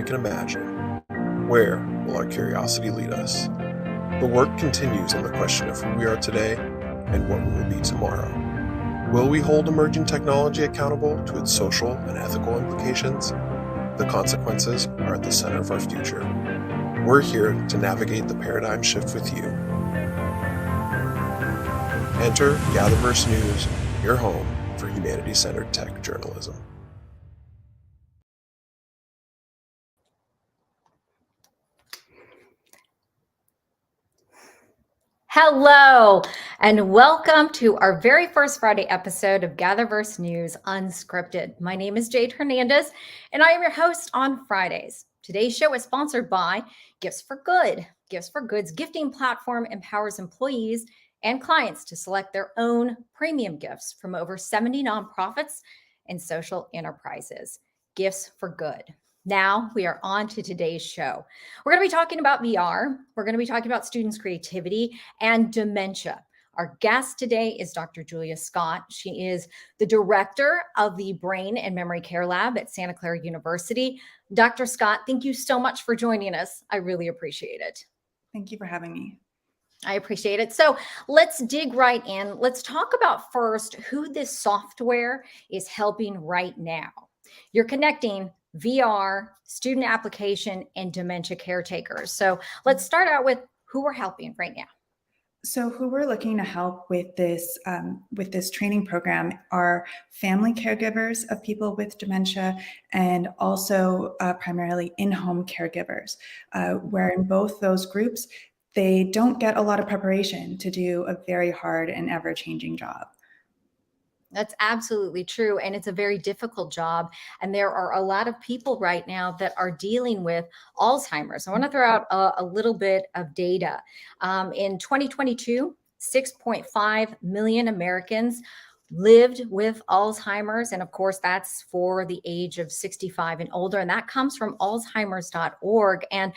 can imagine. Where will our curiosity lead us? The work continues on the question of who we are today and what we will be tomorrow. Will we hold emerging technology accountable to its social and ethical implications? The consequences are at the center of our future. We're here to navigate the paradigm shift with you. Enter GatherVerse News, your home for humanity-centered tech journalism. Hello, and welcome to our very first Friday episode of GatherVerse News Unscripted. My name is Jade Hernandez, and I am your host on Fridays. Today's show is sponsored by Gifts for Good. Gifts for Good's gifting platform empowers employees and clients to select their own premium gifts from over 70 nonprofits and social enterprises. Gifts for Good. Now we are on to today's show. We're going to be talking about VR. We're going to be talking about students' creativity and dementia. Our guest today is Dr. Julia Scott. She is the director of the Brain and Memory Care Lab at Santa Clara University. Dr. Scott, thank you so much for joining us. I really appreciate it. Thank you for having me. I appreciate it. So let's dig right in. Let's talk about first who this software is helping right now. You're connecting VR, student application, and dementia caretakers. So let's start out with who we're helping right now. So who we're looking to help with this training program are family caregivers of people with dementia and also primarily in-home caregivers, where in both those groups, they don't get a lot of preparation to do a very hard and ever-changing job. That's absolutely true. And it's a very difficult job. And there are a lot of people right now that are dealing with Alzheimer's. I want to throw out a little bit of data. In 2022, 6.5 million Americans lived with Alzheimer's. And of course, that's for the age of 65 and older. And that comes from alzheimers.org. And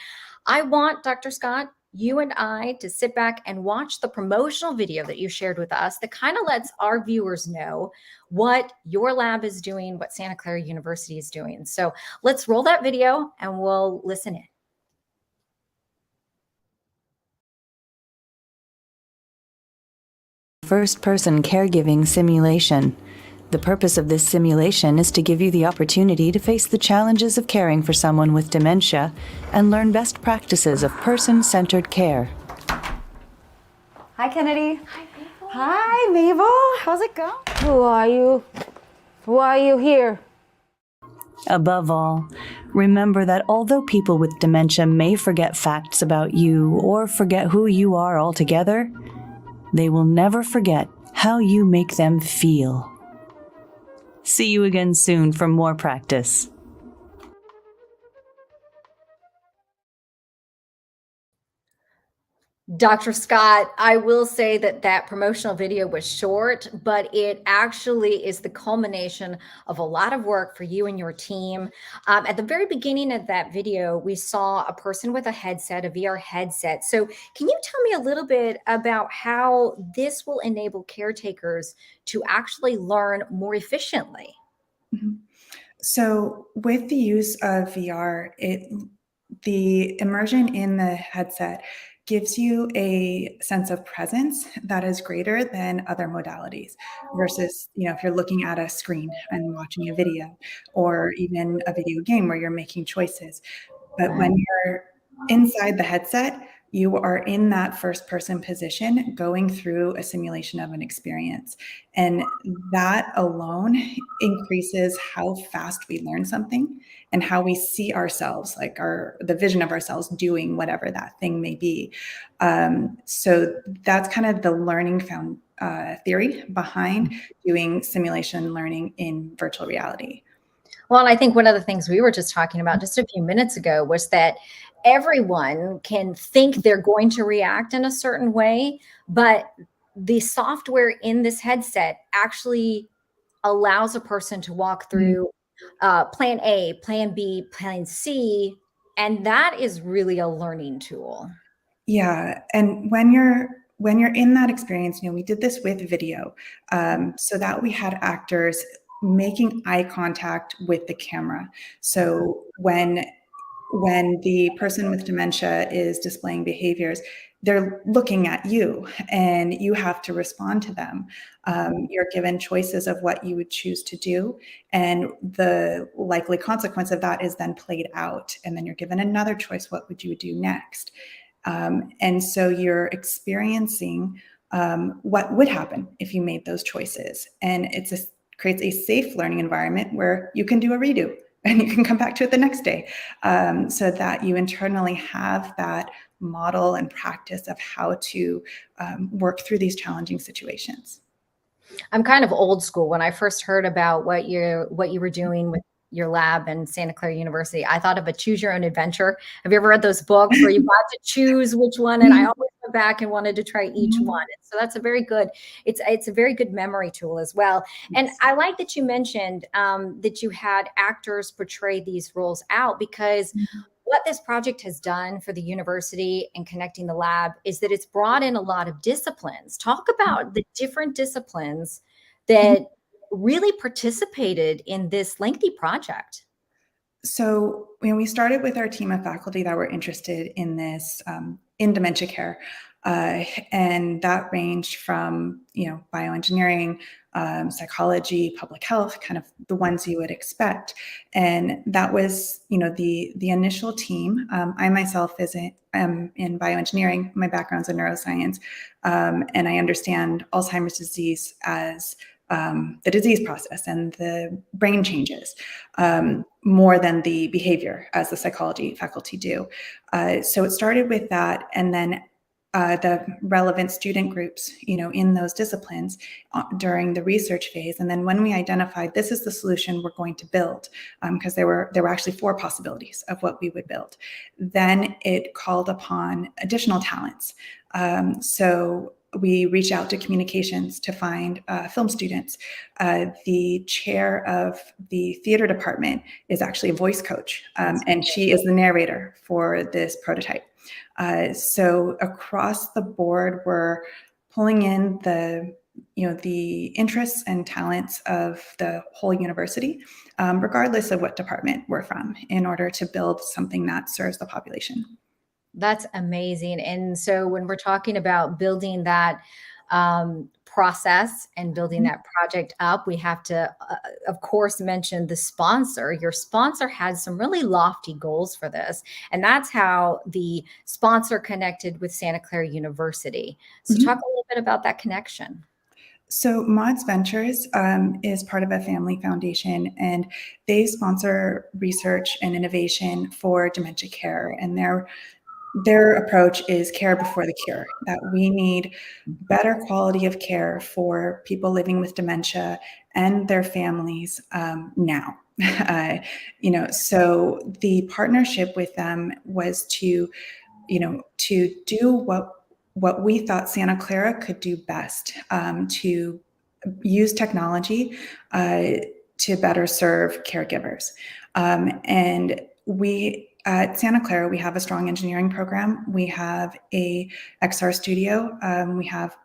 I want, Dr. Scott, you and I to sit back and watch the promotional video that you shared with us that kind of lets our viewers know what your lab is doing, what Santa Clara University is doing. So let's roll that video and we'll listen in. First-person caregiving simulation. The purpose of this simulation is to give you the opportunity to face the challenges of caring for someone with dementia and learn best practices of person-centered care. Hi, Kennedy. Hi, Mabel. Hi, Mabel. How's it going? Who are you? Why are you here? Above all, remember that although people with dementia may forget facts about you or forget who you are altogether, they will never forget how you make them feel. See you again soon for more practice. Dr. Scott, I will say that promotional video was short, but it actually is the culmination of a lot of work for you and your team. At the very beginning of that video, we saw a person with a headset, a VR headset. So can you tell me a little bit about how this will enable caretakers to actually learn more efficiently? Mm-hmm. So with the use of VR, the immersion in the headset gives you a sense of presence that is greater than other modalities versus, if you're looking at a screen and watching a video or even a video game where you're making choices. But when you're inside the headset, you are in that first person position going through a simulation of an experience. And that alone increases how fast we learn something and how we see ourselves, like the vision of ourselves doing whatever that thing may be. So that's kind of the learning theory behind doing simulation learning in virtual reality. Well, and I think one of the things we were just talking about just a few minutes ago was that everyone can think they're going to react in a certain way, but the software in this headset actually allows a person to walk through plan A, plan B, plan C, and that is really a learning tool. Yeah, and when you're in that experience, we did this with video, so that we had actors making eye contact with the camera. So when when the person with dementia is displaying behaviors, they're looking at you and you have to respond to them. You're given choices of what you would choose to do, and the likely consequence of that is then played out. And then you're given another choice. What would you do next? And so you're experiencing what would happen if you made those choices. And creates a safe learning environment where you can do a redo and you can come back to it the next day, so that you internally have that model and practice of how to work through these challenging situations. I'm kind of old school. When I first heard about what you were doing with your lab in Santa Clara University, I thought of a choose your own adventure. Have you ever read those books where you got to choose which one? And I always went back and wanted to try each one. And so that's a very good, it's a very good memory tool as well. And I like that you mentioned that you had actors portray these roles out, because what this project has done for the university and connecting the lab is that it's brought in a lot of disciplines. Talk about the different disciplines that really participated in this lengthy project. So we started with our team of faculty that were interested in this, in dementia care. And that ranged from, bioengineering, psychology, public health, kind of the ones you would expect. And that was, the initial team. I myself am in bioengineering. My background's in neuroscience. And I understand Alzheimer's disease as the disease process and the brain changes, more than the behavior, as the psychology faculty do. So it started with that, and then the relevant student groups, in those disciplines during the research phase. And then when we identified this is the solution we're going to build, because there were actually 4 possibilities of what we would build, then it called upon additional talents. So we reached out to communications to find film students. The chair of the theater department is actually a voice coach, and she is the narrator for this prototype. So across the board, we're pulling in the interests and talents of the whole university, regardless of what department we're from, in order to build something that serves the population. That's amazing. And so when we're talking about building that process and building that project up, we have to, of course, mention the sponsor. Your sponsor has some really lofty goals for this. And that's how the sponsor connected with Santa Clara University. So talk a little bit about that connection. So Mods Ventures is part of a family foundation, and they sponsor research and innovation for dementia care. And their approach is care before the cure, that we need better quality of care for people living with dementia and their families now. So the partnership with them was to do what we thought Santa Clara could do best, to use technology to better serve caregivers. And we at Santa Clara, we have a strong engineering program. We have a XR studio. We have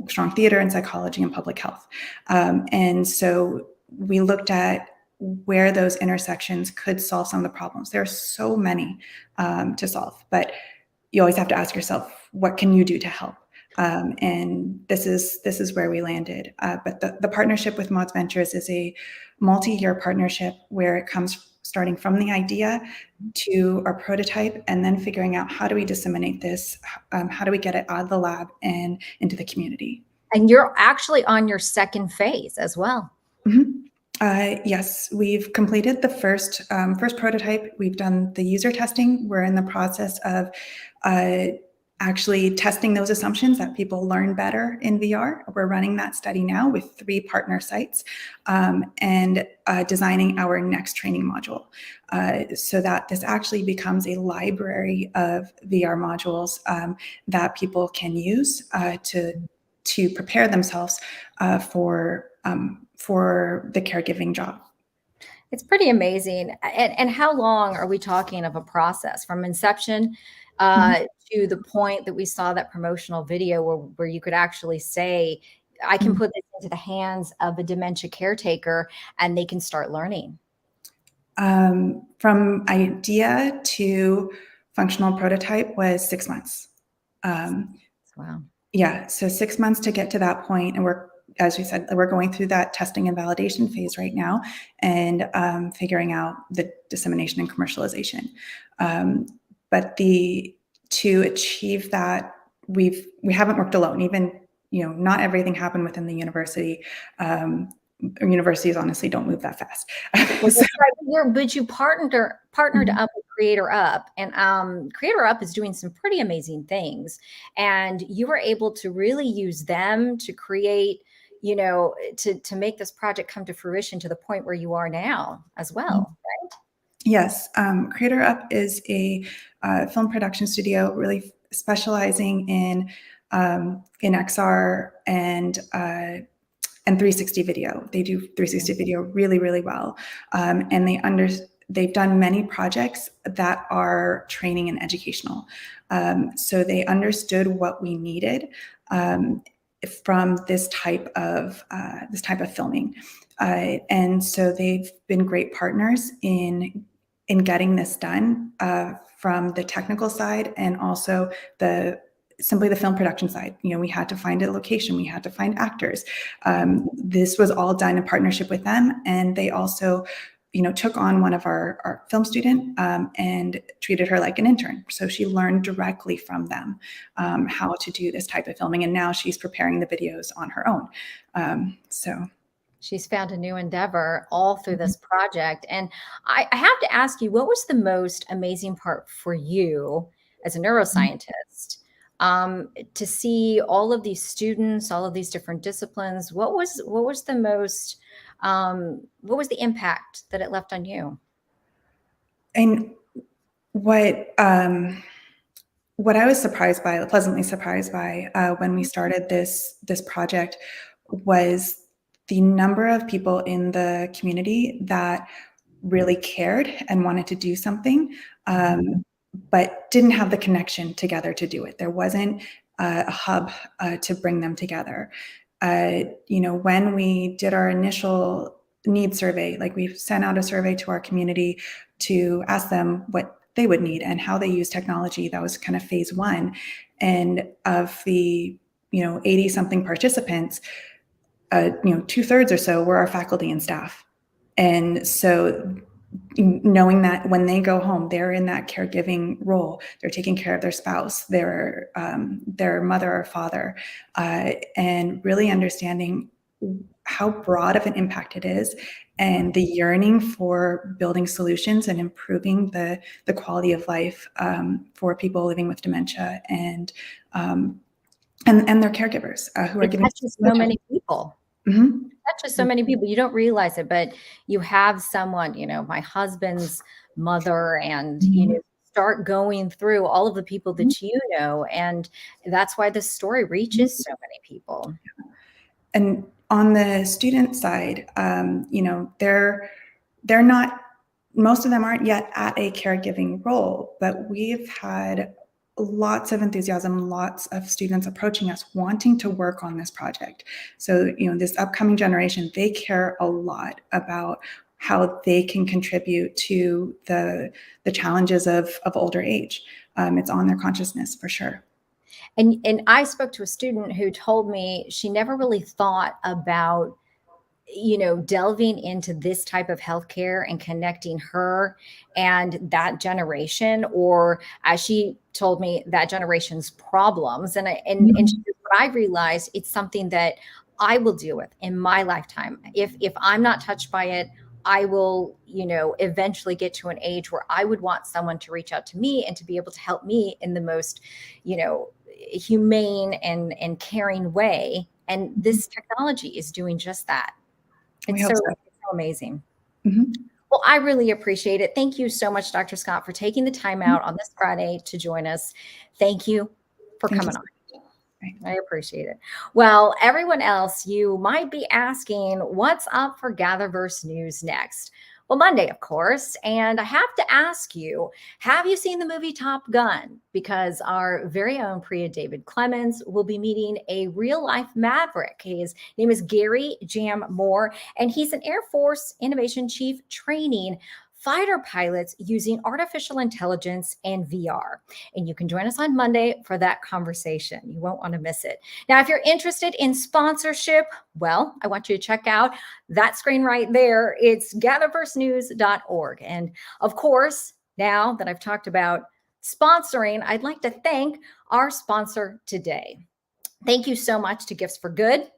strong theater and psychology and public health. And so we looked at where those intersections could solve some of the problems. There are so many to solve, but you always have to ask yourself, what can you do to help? And this is where we landed. But the partnership with Mods Ventures is a multi-year partnership where it comes starting from the idea to our prototype, and then figuring out how do we disseminate this, how do we get it out of the lab and into the community. And you're actually on your second phase as well. Yes, we've completed the first prototype. We've done the user testing. We're in the process of actually testing those assumptions that people learn better in VR. We're running that study now with 3 partner sites, and designing our next training module, so that this actually becomes a library of VR modules that people can use to prepare themselves for the caregiving job. It's pretty amazing. And how long are we talking of a process from inception to the point that we saw that promotional video where you could actually say, I can put this into the hands of a dementia caretaker and they can start learning? From idea to functional prototype was 6 months. Wow. Yeah, so 6 months to get to that point, and as we said, we're going through that testing and validation phase right now, and figuring out the dissemination and commercialization. But to achieve that, we haven't worked alone. Even not everything happened within the university. Universities honestly don't move that fast. Well, that's right. But you partnered up with Creator Up, and Creator Up is doing some pretty amazing things. And you were able to really use them to create, to make this project come to fruition to the point where you are now as well, right? Yes, Creator Up is a film production studio, really specializing in XR and 360 video. They do 360 video really, really well, and they've done many projects that are training and educational. So they understood what we needed from this type of filming, and so they've been great partners in getting this done, from the technical side and also simply the film production side. We had to find a location, we had to find actors. This was all done in partnership with them, and they also took on one of our film student, and treated her like an intern. So she learned directly from them how to do this type of filming, and now she's preparing the videos on her own. So she's found a new endeavor all through this project. And I have to ask you, what was the most amazing part for you as a neuroscientist, to see all of these students, all of these different disciplines? What was the most, what was the impact that it left on you? And what I was pleasantly surprised by, when we started this project, was the number of people in the community that really cared and wanted to do something, but didn't have the connection together to do it. There wasn't a hub to bring them together. When we did our initial need survey, like we sent out a survey to our community to ask them what they would need and how they use technology. That was kind of phase one. And of the 80 something participants, 2/3 or so were our faculty and staff. And so knowing that when they go home, they're in that caregiving role, they're taking care of their spouse, their mother or father, and really understanding how broad of an impact it is, and the yearning for building solutions and improving the quality of life for people living with dementia, and their caregivers who are giving touches so many people. Mm-hmm. Touches so many people. You don't realize it, but you have someone, my husband's mother, and start going through all of the people that and that's why this story reaches so many people. And on the student side, they're not, most of them aren't yet at a caregiving role, but we've had lots of enthusiasm, lots of students approaching us wanting to work on this project. So, this upcoming generation, they care a lot about how they can contribute to the challenges of older age. It's on their consciousness for sure. And I spoke to a student who told me she never really thought about, delving into this type of healthcare and connecting her and that generation, or as she told me, that generation's problems. And she said, what I realized, it's something that I will deal with in my lifetime. If I'm not touched by it, I will, eventually get to an age where I would want someone to reach out to me and to be able to help me in the most, humane and caring way. And this technology is doing just that. It's so amazing. Mm-hmm. Well, I really appreciate it. Thank you so much, Dr. Scott, for taking the time out on this Friday to join us. Thank you for coming on. I appreciate it. Well, everyone else, you might be asking, what's up for GatherVerse News next? Well, Monday, of course. And I have to ask you, have you seen the movie Top Gun? Because our very own Priya David Clemens will be meeting a real-life maverick. His name is Gary Jam Moore, and he's an Air Force Innovation Chief Training fighter pilots using artificial intelligence and VR. And you can join us on Monday for that conversation. You won't want to miss it. Now, if you're interested in sponsorship, well, I want you to check out that screen right there. It's GatherVerseNews.org. And of course, now that I've talked about sponsoring, I'd like to thank our sponsor today. Thank you so much to Gifts for Good.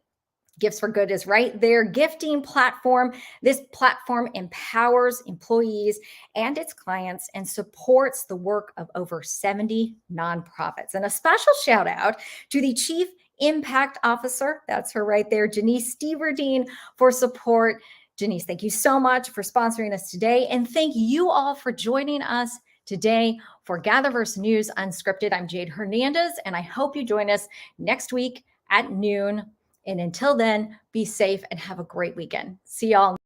Gifts for Good is right there, gifting platform. This platform empowers employees and its clients and supports the work of over 70 nonprofits. And a special shout out to the Chief Impact Officer, that's her right there, Janice Steverdeen, for support. Janice, thank you so much for sponsoring us today. And thank you all for joining us today for GatherVerse News Unscripted. I'm Jade Hernandez, and I hope you join us next week at noon. And until then, be safe and have a great weekend. See y'all.